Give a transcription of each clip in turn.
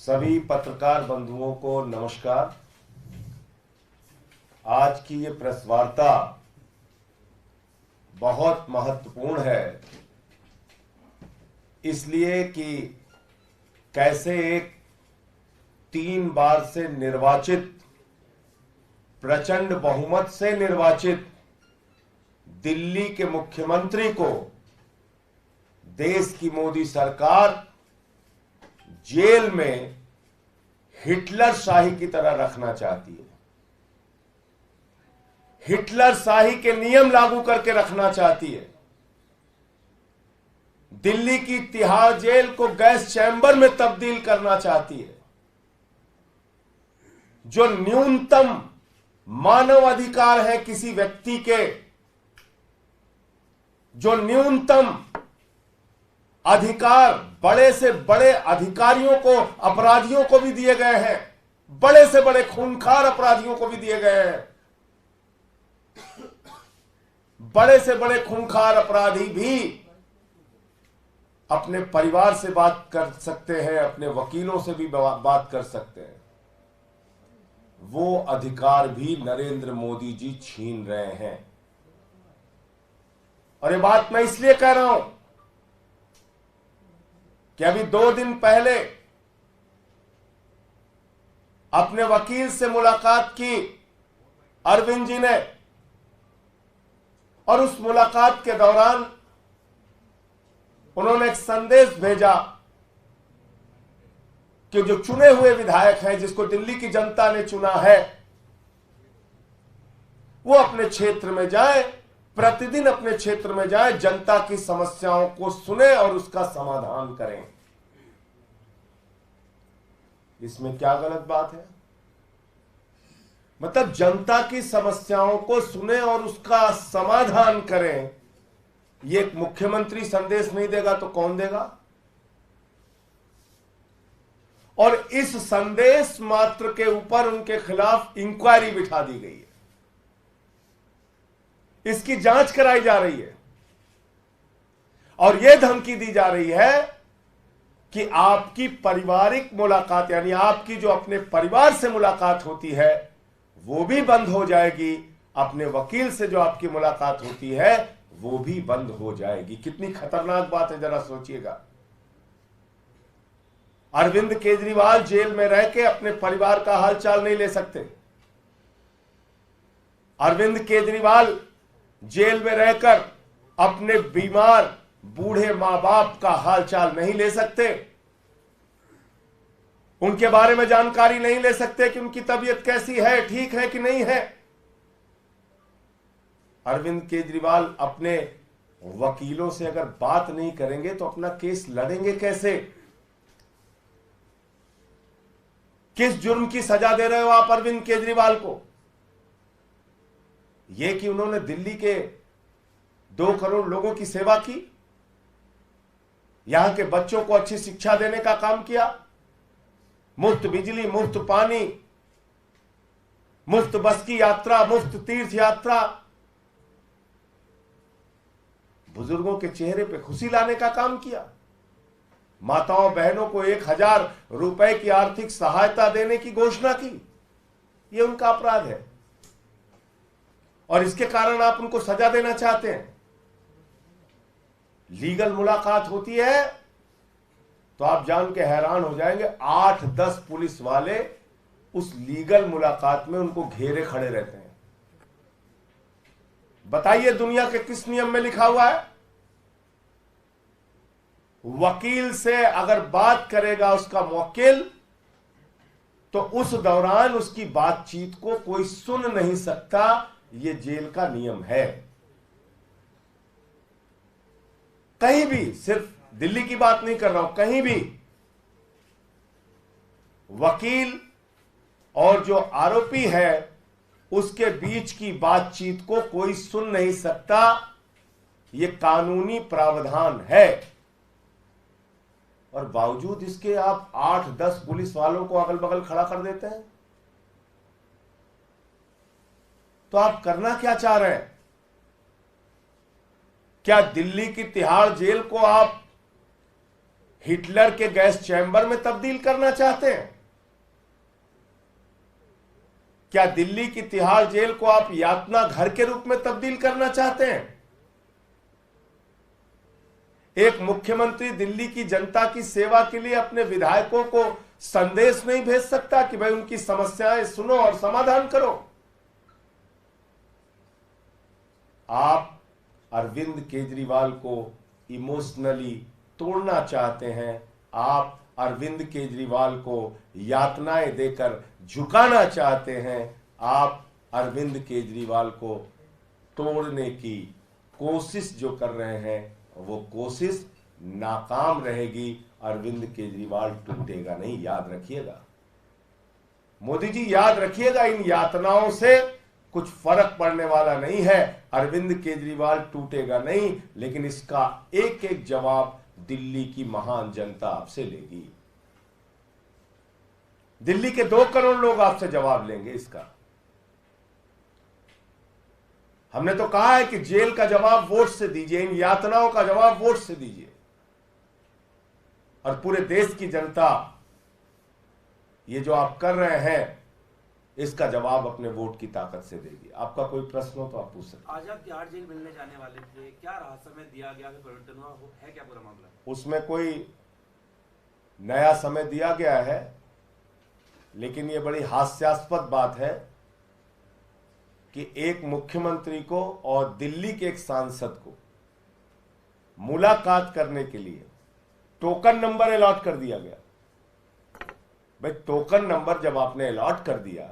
सभी पत्रकार बंधुओं को नमस्कार। आज की ये प्रेस वार्ता बहुत महत्वपूर्ण है, इसलिए कि कैसे एक 3 बार से निर्वाचित, प्रचंड बहुमत से निर्वाचित दिल्ली के मुख्यमंत्री को देश की मोदी सरकार जेल में हिटलर शाही की तरह रखना चाहती है। हिटलर शाही के नियम लागू करके रखना चाहती है। दिल्ली की तिहाड़ जेल को गैस चैम्बर में तब्दील करना चाहती है। जो न्यूनतम मानव अधिकार है किसी व्यक्ति के, जो न्यूनतम अधिकार बड़े से बड़े अधिकारियों को, अपराधियों को भी दिए गए हैं, बड़े से बड़े खूंखार अपराधियों को भी दिए गए हैं। बड़े से बड़े खूंखार अपराधी भी अपने परिवार से बात कर सकते हैं, अपने वकीलों से भी बात कर सकते हैं। वो अधिकार भी नरेंद्र मोदी जी छीन रहे हैं। और ये बात मैं इसलिए कह रहा हूं कि अभी 2 दिन पहले अपने वकील से मुलाकात की अरविंद जी ने, और उस मुलाकात के दौरान उन्होंने एक संदेश भेजा कि जो चुने हुए विधायक हैं, जिसको दिल्ली की जनता ने चुना है, वो अपने क्षेत्र में जाए, प्रतिदिन अपने क्षेत्र में जाए, जनता की समस्याओं को सुने और उसका समाधान करें। इसमें क्या गलत बात है? मतलब जनता की समस्याओं को सुने और उसका समाधान करें। ये एक मुख्यमंत्री संदेश नहीं देगा तो कौन देगा? और इस संदेश मात्र के ऊपर उनके खिलाफ इंक्वायरी बिठा दी गई है। इसकी जांच कराई जा रही है और यह धमकी दी जा रही है कि आपकी पारिवारिक मुलाकात, यानी आपकी जो अपने परिवार से मुलाकात होती है, वो भी बंद हो जाएगी। अपने वकील से जो आपकी मुलाकात होती है वो भी बंद हो जाएगी। कितनी खतरनाक बात है, जरा सोचिएगा। अरविंद केजरीवाल जेल में रह के अपने परिवार का हालचाल नहीं ले सकते। अरविंद केजरीवाल जेल में रहकर अपने बीमार बूढ़े मां बाप का हालचाल नहीं ले सकते। उनके बारे में जानकारी नहीं ले सकते कि उनकी तबीयत कैसी है, ठीक है कि नहीं है। अरविंद केजरीवाल अपने वकीलों से अगर बात नहीं करेंगे तो अपना केस लड़ेंगे कैसे? किस जुर्म की सजा दे रहे हो आप अरविंद केजरीवाल को? यह कि उन्होंने दिल्ली के 2 करोड़ लोगों की सेवा की, यहां के बच्चों को अच्छी शिक्षा देने का काम किया, मुफ्त बिजली, मुफ्त पानी, मुफ्त बस की यात्रा, मुफ्त तीर्थ यात्रा, बुजुर्गों के चेहरे पे खुशी लाने का काम किया, माताओं बहनों को 1000 रुपए की आर्थिक सहायता देने की घोषणा की। यह उनका अपराध है और इसके कारण आप उनको सजा देना चाहते हैं। लीगल मुलाकात होती है तो आप जान के हैरान हो जाएंगे, 8-10 पुलिस वाले उस लीगल मुलाकात में उनको घेरे खड़े रहते हैं। बताइए दुनिया के किस नियम में लिखा हुआ है? वकील से अगर बात करेगा उसका मुवक्किल, तो उस दौरान उसकी बातचीत को कोई सुन नहीं सकता। यह जेल का नियम है। कहीं भी, सिर्फ दिल्ली की बात नहीं कर रहा हूं, कहीं भी वकील और जो आरोपी है उसके बीच की बातचीत को कोई सुन नहीं सकता। यह कानूनी प्रावधान है और बावजूद इसके आप 8-10 पुलिस वालों को अगल बगल खड़ा कर देते हैं। तो आप करना क्या चाह रहे हैं? क्या दिल्ली की तिहाड़ जेल को आप हिटलर के गैस चैम्बर में तब्दील करना चाहते हैं? क्या दिल्ली की तिहाड़ जेल को आप यातना घर के रूप में तब्दील करना चाहते हैं? एक मुख्यमंत्री दिल्ली की जनता की सेवा के लिए अपने विधायकों को संदेश नहीं भेज सकता कि भाई उनकी समस्याएं सुनो और समाधान करो? आप अरविंद केजरीवाल को इमोशनली तोड़ना चाहते हैं। आप अरविंद केजरीवाल को यातनाएं देकर झुकाना चाहते हैं। आप अरविंद केजरीवाल को तोड़ने की कोशिश जो कर रहे हैं वो कोशिश नाकाम रहेगी। अरविंद केजरीवाल टूटेगा नहीं, याद रखिएगा। मोदी जी याद रखिएगा, इन यातनाओं से कुछ फर्क पड़ने वाला नहीं है। अरविंद केजरीवाल टूटेगा नहीं, लेकिन इसका एक एक जवाब दिल्ली की महान जनता आपसे लेगी। दिल्ली के 2 करोड़ लोग आपसे जवाब लेंगे इसका। हमने तो कहा है कि जेल का जवाब वोट से दीजिए, इन यातनाओं का जवाब वोट से दीजिए, और पूरे देश की जनता ये जो आप कर रहे हैं इसका जवाब अपने वोट की ताकत से देगी। आपका कोई प्रश्न हो तो आप पूछ सकते हैं। आज आप तिहाड़ जेल मिलने जाने वाले थे, क्या राहत समय दिया गया, परिवर्तन हुआ है क्या पूरा मामला? उसमें कोई नया समय दिया गया है, लेकिन ये बड़ी हास्यास्पद बात है कि एक मुख्यमंत्री को और दिल्ली के एक सांसद को मुलाकात करने के लिए टोकन नंबर अलॉट कर दिया गया। भाई टोकन नंबर जब आपने अलॉट कर दिया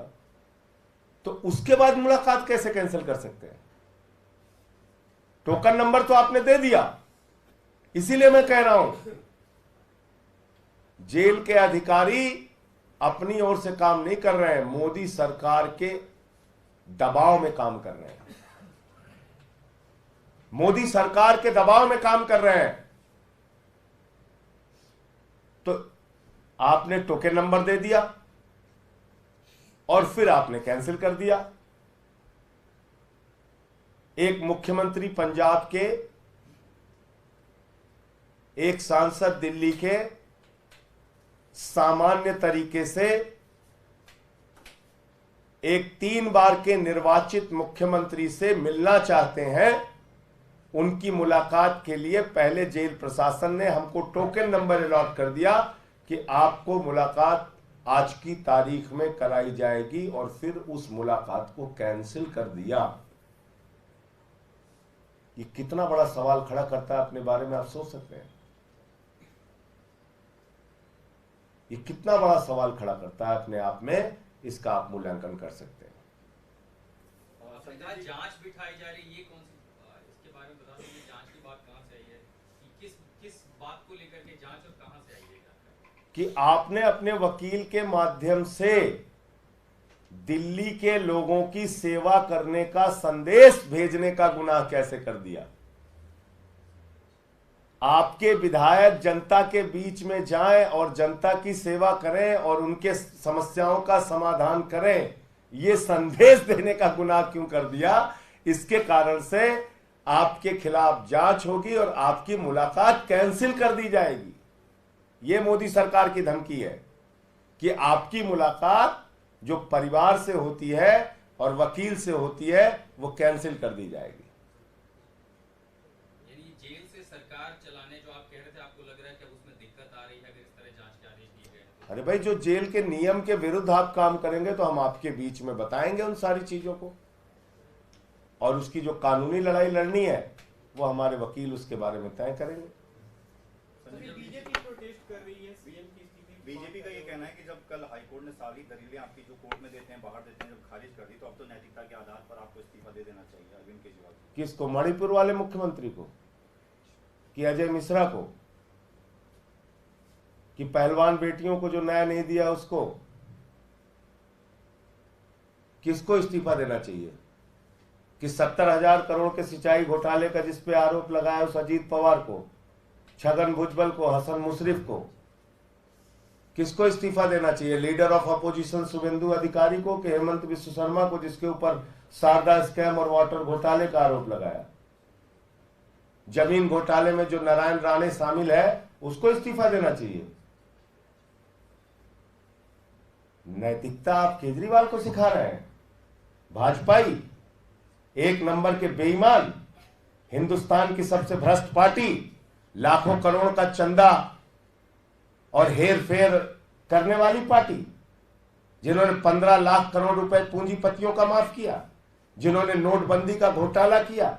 तो उसके बाद मुलाकात कैसे कैंसिल कर सकते हैं? टोकन नंबर तो आपने दे दिया। इसीलिए मैं कह रहा हूं, जेल के अधिकारी अपनी ओर से काम नहीं कर रहे हैं, मोदी सरकार के दबाव में काम कर रहे हैं। मोदी सरकार के दबाव में काम कर रहे हैं। तो आपने टोकन नंबर दे दिया और फिर आपने कैंसिल कर दिया। एक मुख्यमंत्री पंजाब के, एक सांसद दिल्ली के सामान्य तरीके से एक 3 बार के निर्वाचित मुख्यमंत्री से मिलना चाहते हैं। उनकी मुलाकात के लिए पहले जेल प्रशासन ने हमको टोकन नंबर अलॉट कर दिया कि आपको मुलाकात आज की तारीख में कराई जाएगी, और फिर उस मुलाकात को कैंसिल कर दिया। ये कितना बड़ा सवाल खड़ा करता है अपने बारे में, आप सोच सकते हैं? ये कितना बड़ा सवाल खड़ा करता है अपने आप में, इसका आप मूल्यांकन कर सकते हैं। जांच बिठाई जा रही है, ये कौन सी, इसके बारे में बता दीजिए। जांच की बात कहां से आई है, कि किस बात को लेकर के जांच और कहां से आई है? कि आपने अपने वकील के माध्यम से दिल्ली के लोगों की सेवा करने का संदेश भेजने का गुनाह कैसे कर दिया? आपके विधायक जनता के बीच में जाएं और जनता की सेवा करें और उनके समस्याओं का समाधान करें, ये संदेश देने का गुनाह क्यों कर दिया? इसके कारण से आपके खिलाफ जांच होगी और आपकी मुलाकात कैंसिल कर दी जाएगी। ये मोदी सरकार की धमकी है कि आपकी मुलाकात जो परिवार से होती है और वकील से होती है वो कैंसिल कर दी जाएगी। यानी जेल से सरकार चलाने जो आप कह रहे थे, आपको लग रहा है कि उसमें दिक्कत आ रही है अगर इस तरह जांच के आदेश दिए गए? अरे भाई, जो जेल के नियम के विरुद्ध आप काम करेंगे तो हम आपके बीच में बताएंगे उन सारी चीजों को, और उसकी जो कानूनी लड़ाई लड़नी है वो हमारे वकील उसके बारे में तय करेंगे। बीजेपी प्रोटेस्ट कर रही है सीएम की स्थिति। बीजेपी का ये कहना है कि जब कल हाईकोर्ट ने सारी दलीलें आपकी जो कोर्ट में देते हैं, बाहर देते हैं, जब खारिज कर दी, तो अब तो नैतिकता के आधार पर आपको इस्तीफा दे देना चाहिए अरविंद केजरीवाल। किसको? मणिपुर वाले मुख्यमंत्री को, कि अजय मिश्रा को, कि पहलवान बेटियों को जो न्याय नहीं दिया उसको? किसको इस्तीफा देना चाहिए? कि 70,000 करोड़ के सिंचाई घोटाले का जिस पे आरोप लगाया उस अजीत पवार को, छगन भुजबल को, हसन मुशर्रफ को? किसको इस्तीफा देना चाहिए? लीडर ऑफ अपोजिशन शुभेंदु अधिकारी को, कि हेमंत बिस्व शर्मा को, जिसके ऊपर शारदा स्कैम और वाटर घोटाले का आरोप लगाया? जमीन घोटाले में जो नारायण राणे शामिल है उसको इस्तीफा देना चाहिए। नैतिकता आप केजरीवाल को सिखा रहे हैं। भाजपाई, एक नंबर के बेईमान, हिंदुस्तान की सबसे भ्रष्ट पार्टी, लाखों करोड़ का चंदा और हेर फेर करने वाली पार्टी, जिन्होंने 15 लाख करोड़ रुपए पूंजीपतियों का माफ किया, जिन्होंने नोटबंदी का घोटाला किया,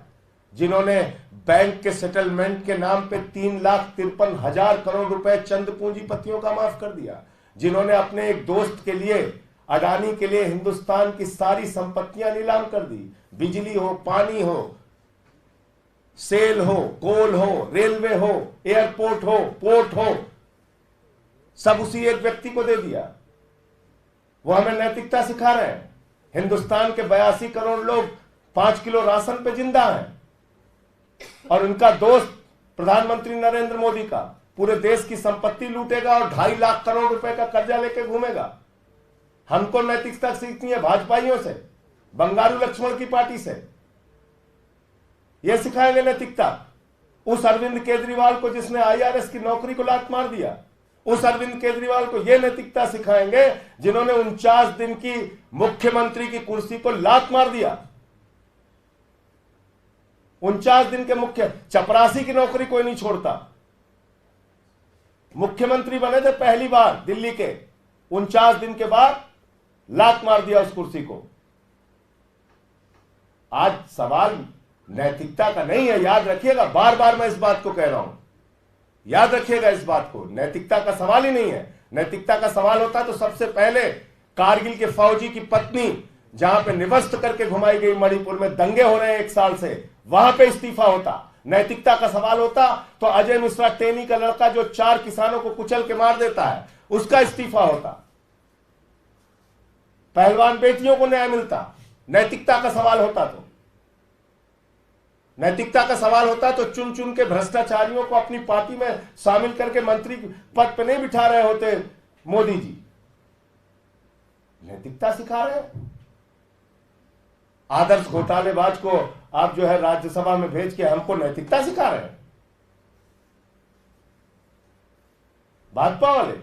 जिन्होंने बैंक के सेटलमेंट के नाम पे 3,53,000 करोड़ रुपए चंद पूंजीपतियों का माफ कर दिया, जिन्होंने अपने एक दोस्त के लिए, अडानी के लिए हिंदुस्तान की सारी संपत्तियां नीलाम कर दी। बिजली हो, पानी हो, सेल हो, कोल हो, रेलवे हो, एयरपोर्ट हो, पोर्ट हो, सब उसी एक व्यक्ति को दे दिया। वो हमें नैतिकता सिखा रहे हैं। हिंदुस्तान के 82 करोड़ लोग 5 किलो राशन पे जिंदा हैं, और उनका दोस्त प्रधानमंत्री नरेंद्र मोदी का पूरे देश की संपत्ति लूटेगा और 2.5 लाख करोड़ रुपए का कर्जा लेके घूमेगा। हमको नैतिकता सीखनी है भाजपाइयों से, बंगारू लक्ष्मण की पार्टी से। यह सिखाएंगे नैतिकता। उस अरविंद केजरीवाल को जिसने IRS की नौकरी को लात मार दिया, उस अरविंद केजरीवाल को यह नैतिकता सिखाएंगे जिन्होंने 49 दिन की मुख्यमंत्री की कुर्सी को लात मार दिया। 49 दिन के मुख्य, चपरासी की नौकरी कोई नहीं छोड़ता। मुख्यमंत्री बने थे पहली बार दिल्ली के, 49 दिन के बाद लात मार दिया उस कुर्सी को। आज सवाल नैतिकता का नहीं है, याद रखिएगा। बार बार मैं इस बात को कह रहा हूं, याद रखिएगा इस बात को। नैतिकता का सवाल ही नहीं है। नैतिकता का सवाल होता तो सबसे पहले कारगिल के फौजी की पत्नी, जहां पे निवस्त करके घुमाई गई, मणिपुर में दंगे हो रहे हैं 1 साल से, वहां पे इस्तीफा होता। नैतिकता का सवाल होता तो अजय मिश्रा टेनी का लड़का जो 4 किसानों को कुचल के मार देता है, उसका इस्तीफा होता। पहलवान बेटियों को न्याय मिलता। नैतिकता का सवाल होता तो, नैतिकता का सवाल होता तो चुन चुन के भ्रष्टाचारियों को अपनी पार्टी में शामिल करके मंत्री पद पे नहीं बिठा रहे होते मोदी जी। नैतिकता सिखा रहे हैं। आदर्श घोटालेबाज को आप जो है राज्यसभा में भेज के हमको नैतिकता सिखा रहे हैं भाजपा वाले।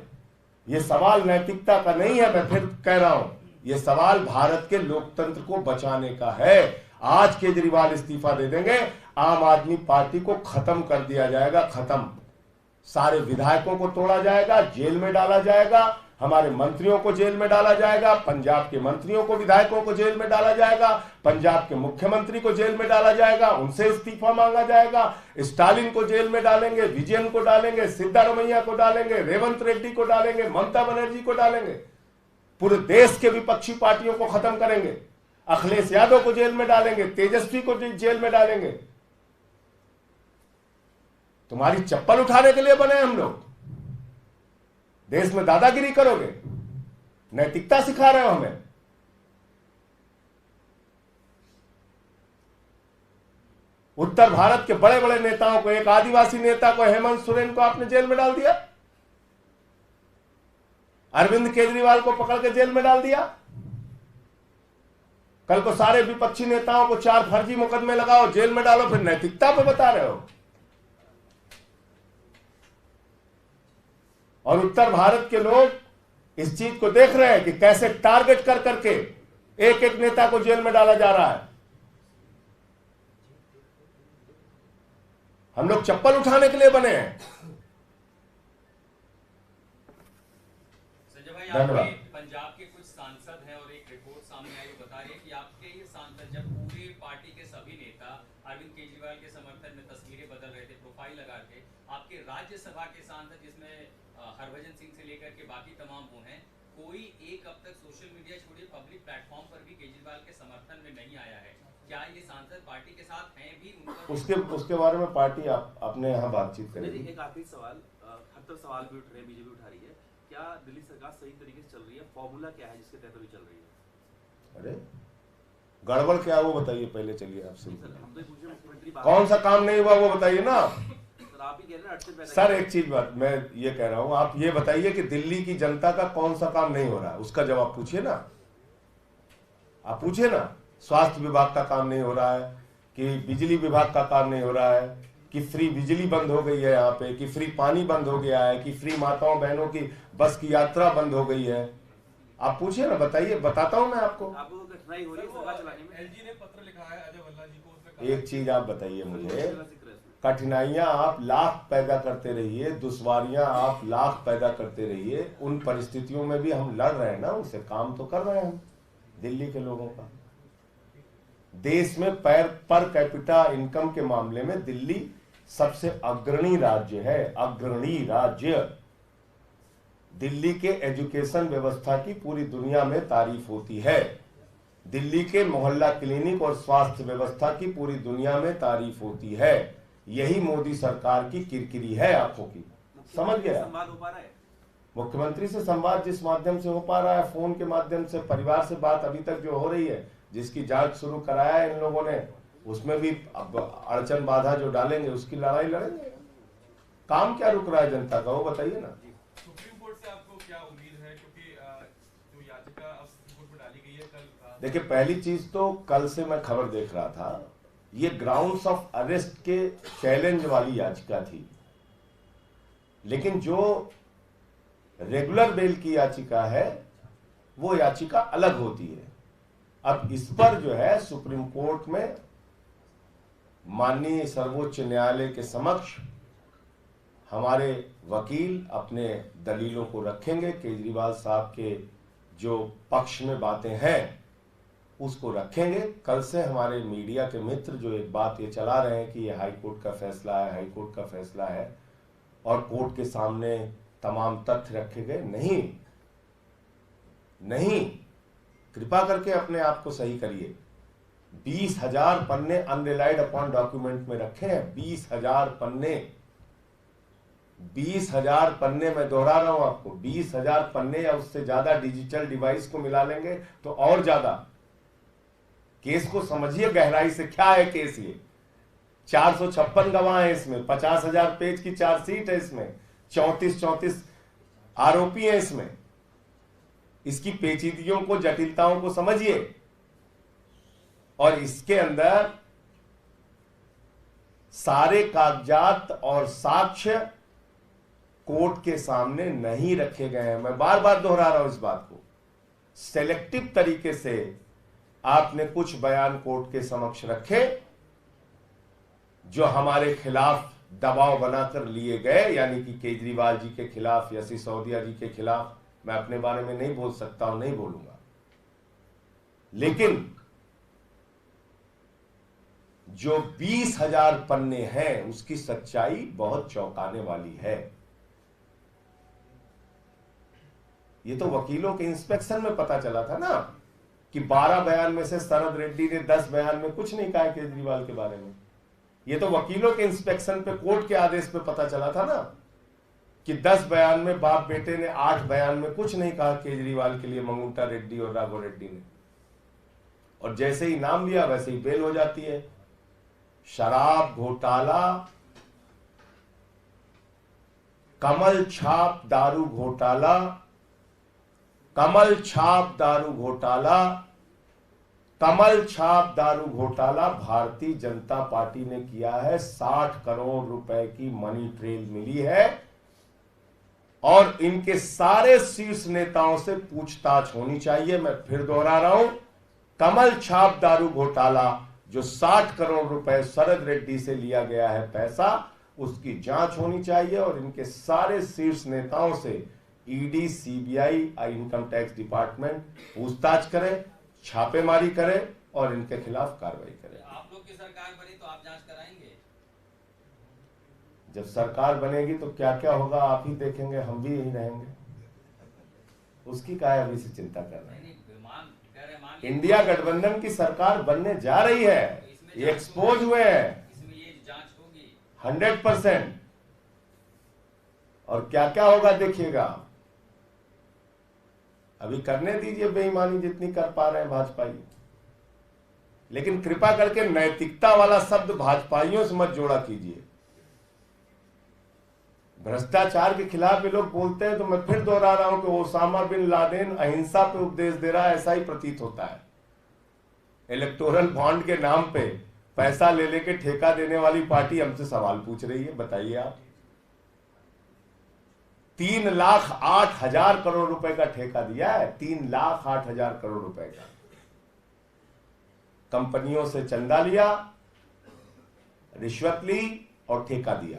ये सवाल नैतिकता का नहीं है, मैं फिर कह रहा हूं, ये सवाल भारत के लोकतंत्र को बचाने का है। आज केजरीवाल इस्तीफा दे देंगे, आम आदमी पार्टी को खत्म कर दिया जाएगा, खत्म। सारे विधायकों को तोड़ा जाएगा, जेल में डाला जाएगा, हमारे मंत्रियों को जेल में डाला जाएगा, पंजाब के मंत्रियों को, विधायकों को जेल में डाला जाएगा, पंजाब के मुख्यमंत्री को जेल में डाला जाएगा, उनसे इस्तीफा मांगा जाएगा, स्टालिन को जेल में डालेंगे, विजयन को डालेंगे, सिद्धारमैया को डालेंगे, रेवंत रेड्डी को डालेंगे, ममता बनर्जी को डालेंगे, पूरे देश के विपक्षी पार्टियों को खत्म करेंगे, अखिलेश यादव को जेल में डालेंगे, तेजस्वी को जेल में डालेंगे। तुम्हारी चप्पल उठाने के लिए बने हम लोग? देश में दादागिरी करोगे? नैतिकता सिखा रहे हो हमें। उत्तर भारत के बड़े बड़े नेताओं को, एक आदिवासी नेता को, हेमंत सोरेन को आपने जेल में डाल दिया, अरविंद केजरीवाल को पकड़ के जेल में डाल दिया। कल को सारे विपक्षी नेताओं को 4 फर्जी मुकदमे लगाओ, जेल में डालो, फिर नैतिकता पे बता रहे हो। और उत्तर भारत के लोग इस चीज को देख रहे हैं कि कैसे टारगेट कर करके एक एक नेता को जेल में डाला जा रहा है। हम लोग चप्पल उठाने के लिए बने हैं। संजय भाई, आपके पंजाब के कुछ सांसद हैं और एक रिपोर्ट सामने आई बता रही है कि आपके ये सांसद जब पूरे पार्टी के सभी नेता अरविंद केजरीवाल के समर्थन में तस्वीरें बदल रहे थे, प्रोफाइल लगा के, आपके राज्यसभा के सांसद जिसमें हरभजन सिंह से लेकर के बाकी तमाम वो हैं, कोई एक अब तक सोशल मीडिया छोड़िए पब्लिक प्लेटफॉर्म पर भी केजरीवाल के समर्थन में नहीं आया है। क्या ये सांसद पार्टी के साथ हैं भी? उसके बारे में पार्टी अपने यहाँ बातचीत करेगी। एक आखिरी सवाल, हर तरफ सवाल भी उठ रहे हैं, बीजेपी उठा रही है, क्या दिल्ली सरकार सही तरीके से चल रही है? फॉर्मूला क्या है जिसके तहत अभी चल रही है? अरे गड़बड़ क्या है वो बताइए पहले। चलिए आपसे हम तो पूछ रहे मुख्यमंत्री कौन सा काम नहीं हुआ वो बताइए ना। आप ही कह रहे हैं सर एक चीज बात मैं ये कह रहा हूं, आप ये बताइए कि दिल्ली की जनता का कौन सा काम नहीं हो रहा है, उसका जवाब पूछिए ना। आप पूछिए ना, स्वास्थ्य विभाग का काम नहीं हो रहा है, कि बिजली विभाग का काम नहीं हो रहा है, कि फ्री बिजली बंद हो गई है यहाँ पे, कि फ्री पानी बंद हो गया है, कि फ्री माताओं बहनों की बस की यात्रा बंद हो गई है। आप पूछिए ना, बताइए, बताता हूं मैं आपको। आपको कठिनाई हो रही है सरकार चलाने में? एलजी ने पत्र लिखा है अजय भल्ला जी को, उसमें कहा एक चीज आप बताइए मुझे, कठिनाइयां आप लाख पैदा करते रहिए, दुश्वारियां आप लाख पैदा करते रहिए, उन परिस्थितियों में भी हम लड़ रहे हैं ना, उनसे काम तो कर रहे हैं हम दिल्ली के लोगों का। देश में पर कैपिटा इनकम के मामले में दिल्ली सबसे अग्रणी राज्य है, अग्रणी राज्य। दिल्ली के एजुकेशन व्यवस्था की पूरी दुनिया में तारीफ होती है, दिल्ली के मोहल्ला क्लिनिक और स्वास्थ्य व्यवस्था की पूरी दुनिया में तारीफ होती है। यही मोदी सरकार की किरकिरी है आंखों की, समझ गया? संवाद हो पा रहा है मुख्यमंत्री से संवाद जिस माध्यम से हो पा रहा है, फोन के माध्यम से, परिवार से बात अभी तक जो हो रही है, जिसकी जांच शुरू कराया है इन लोगों ने, उसमें भी अब अड़चन बाधा जो डालेंगे उसकी लड़ाई लड़ेंगे। काम क्या रुक रहा है जनता का, वो बताइए ना। सुप्रीम कोर्ट से आपको क्या उम्मीद है, क्योंकि जो याचिका अब सुप्रीम कोर्ट में डाली गई है कल? देखिए, पहली चीज तो कल से मैं खबर देख रहा था, ये ग्राउंड्स ऑफ अरेस्ट के चैलेंज वाली याचिका थी, लेकिन जो रेगुलर बेल की याचिका है वो याचिका अलग होती है। अब इस पर जो है सुप्रीम कोर्ट में माननीय सर्वोच्च न्यायालय के समक्ष हमारे वकील अपने दलीलों को रखेंगे, केजरीवाल साहब के जो पक्ष में बातें हैं उसको रखेंगे। कल से हमारे मीडिया के मित्र जो एक बात ये चला रहे हैं कि ये हाई कोर्ट का फैसला है, हाई कोर्ट का फैसला है, और कोर्ट के सामने तमाम तथ्य रखे गए, नहीं, कृपा करके अपने आप को सही करिए। 20,000 पन्ने अनरिलाइड अपॉन डॉक्यूमेंट में रखे हैं, 20,000 पन्ने, 20,000 पन्ने, मैं दोहरा रहा हूं आपको, 20,000 पन्ने या उससे ज्यादा डिजिटल डिवाइस को मिला लेंगे तो और ज्यादा। केस को समझिए गहराई से, क्या है केस ये। 456 गवाह है इसमें, 50,000 पेज की चार्जशीट है इसमें, 34 आरोपी हैं इसमें। इसकी पेचीदगियों को, जटिलताओं को समझिए, और इसके अंदर सारे कागजात और साक्ष्य कोर्ट के सामने नहीं रखे गए हैं। मैं बार बार दोहरा रहा हूं इस बात को। सेलेक्टिव तरीके से आपने कुछ बयान कोर्ट के समक्ष रखे जो हमारे खिलाफ दबाव बनाकर लिए गए, यानी कि केजरीवाल जी के खिलाफ या सिसोदिया जी के खिलाफ। मैं अपने बारे में नहीं बोल सकता हूं, नहीं बोलूंगा, लेकिन जो 20,000 पन्ने हैं उसकी सच्चाई बहुत चौंकाने वाली है। ये तो वकीलों के इंस्पेक्शन में पता चला था ना कि 12 बयान में से शरद रेड्डी ने 10 बयान में कुछ नहीं कहा केजरीवाल के बारे में। ये तो वकीलों के इंस्पेक्शन पे, कोर्ट के आदेश पे पता चला था ना कि 10 बयान में बाप बेटे ने 8 बयान में कुछ नहीं कहा केजरीवाल के लिए, मंगुंटा रेड्डी और राघव रेड्डी ने। और जैसे ही नाम लिया वैसे ही बेल हो जाती है। शराब घोटाला, कमल छाप दारू घोटाला, कमल छाप दारू घोटाला, कमल छाप दारू घोटाला भारतीय जनता पार्टी ने किया है। 60 करोड़ रुपए की मनी ट्रेल मिली है और इनके सारे शीर्ष नेताओं से पूछताछ होनी चाहिए। मैं फिर दोहरा रहा हूं, कमल छाप दारू घोटाला जो 60 करोड़ रुपए शरद रेड्डी से लिया गया है पैसा, उसकी जांच होनी चाहिए और इनके सारे शीर्ष नेताओं से ED, CBI, income tax department पूछताछ करे, छापेमारी करे और इनके खिलाफ कार्रवाई करे। आप लोग की सरकार बनी तो आप जांच कराएंगे? जब सरकार बनेगी तो क्या क्या होगा आप ही देखेंगे, हम भी यही रहेंगे, उसकी काहे अभी से चिंता कर रहे हैं। इंडिया गठबंधन की सरकार बनने जा रही है, ये एक्सपोज हुए हैं, इसमें ये जांच होगी 100%। और क्या क्या होगा देखिएगा, अभी करने दीजिए बेईमानी जितनी कर पा रहे हैं भाजपाई, लेकिन कृपा करके नैतिकता वाला शब्द भाजपाइयों से मत जोड़ा कीजिए। भ्रष्टाचार के खिलाफ ये लोग बोलते हैं तो मैं फिर दोहरा रहा हूं कि ओसामा बिन लादेन अहिंसा पे उपदेश दे रहा है, ऐसा ही प्रतीत होता है। इलेक्टोरल बॉन्ड के नाम पे पैसा ले लेके ठेका देने वाली पार्टी हमसे सवाल पूछ रही है, बताइए आप। 3,08,000 करोड़ रुपए का ठेका दिया है, 3,08,000 करोड़ रुपए का। कंपनियों से चंदा लिया, रिश्वत ली और ठेका दिया।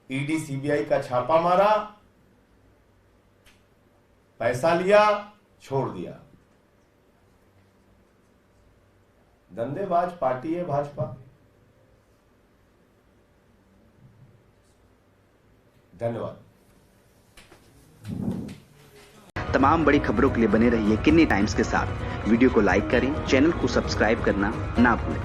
ईडी सीबीआई का छापा मारा, पैसा लिया, छोड़ दिया। धंधेबाज पार्टी है भाजपा। धन्यवाद। तमाम बड़ी खबरों के लिए बने रहिए किन्नी टाइम्स के साथ। वीडियो को लाइक करें, चैनल को सब्सक्राइब करना ना भूलें।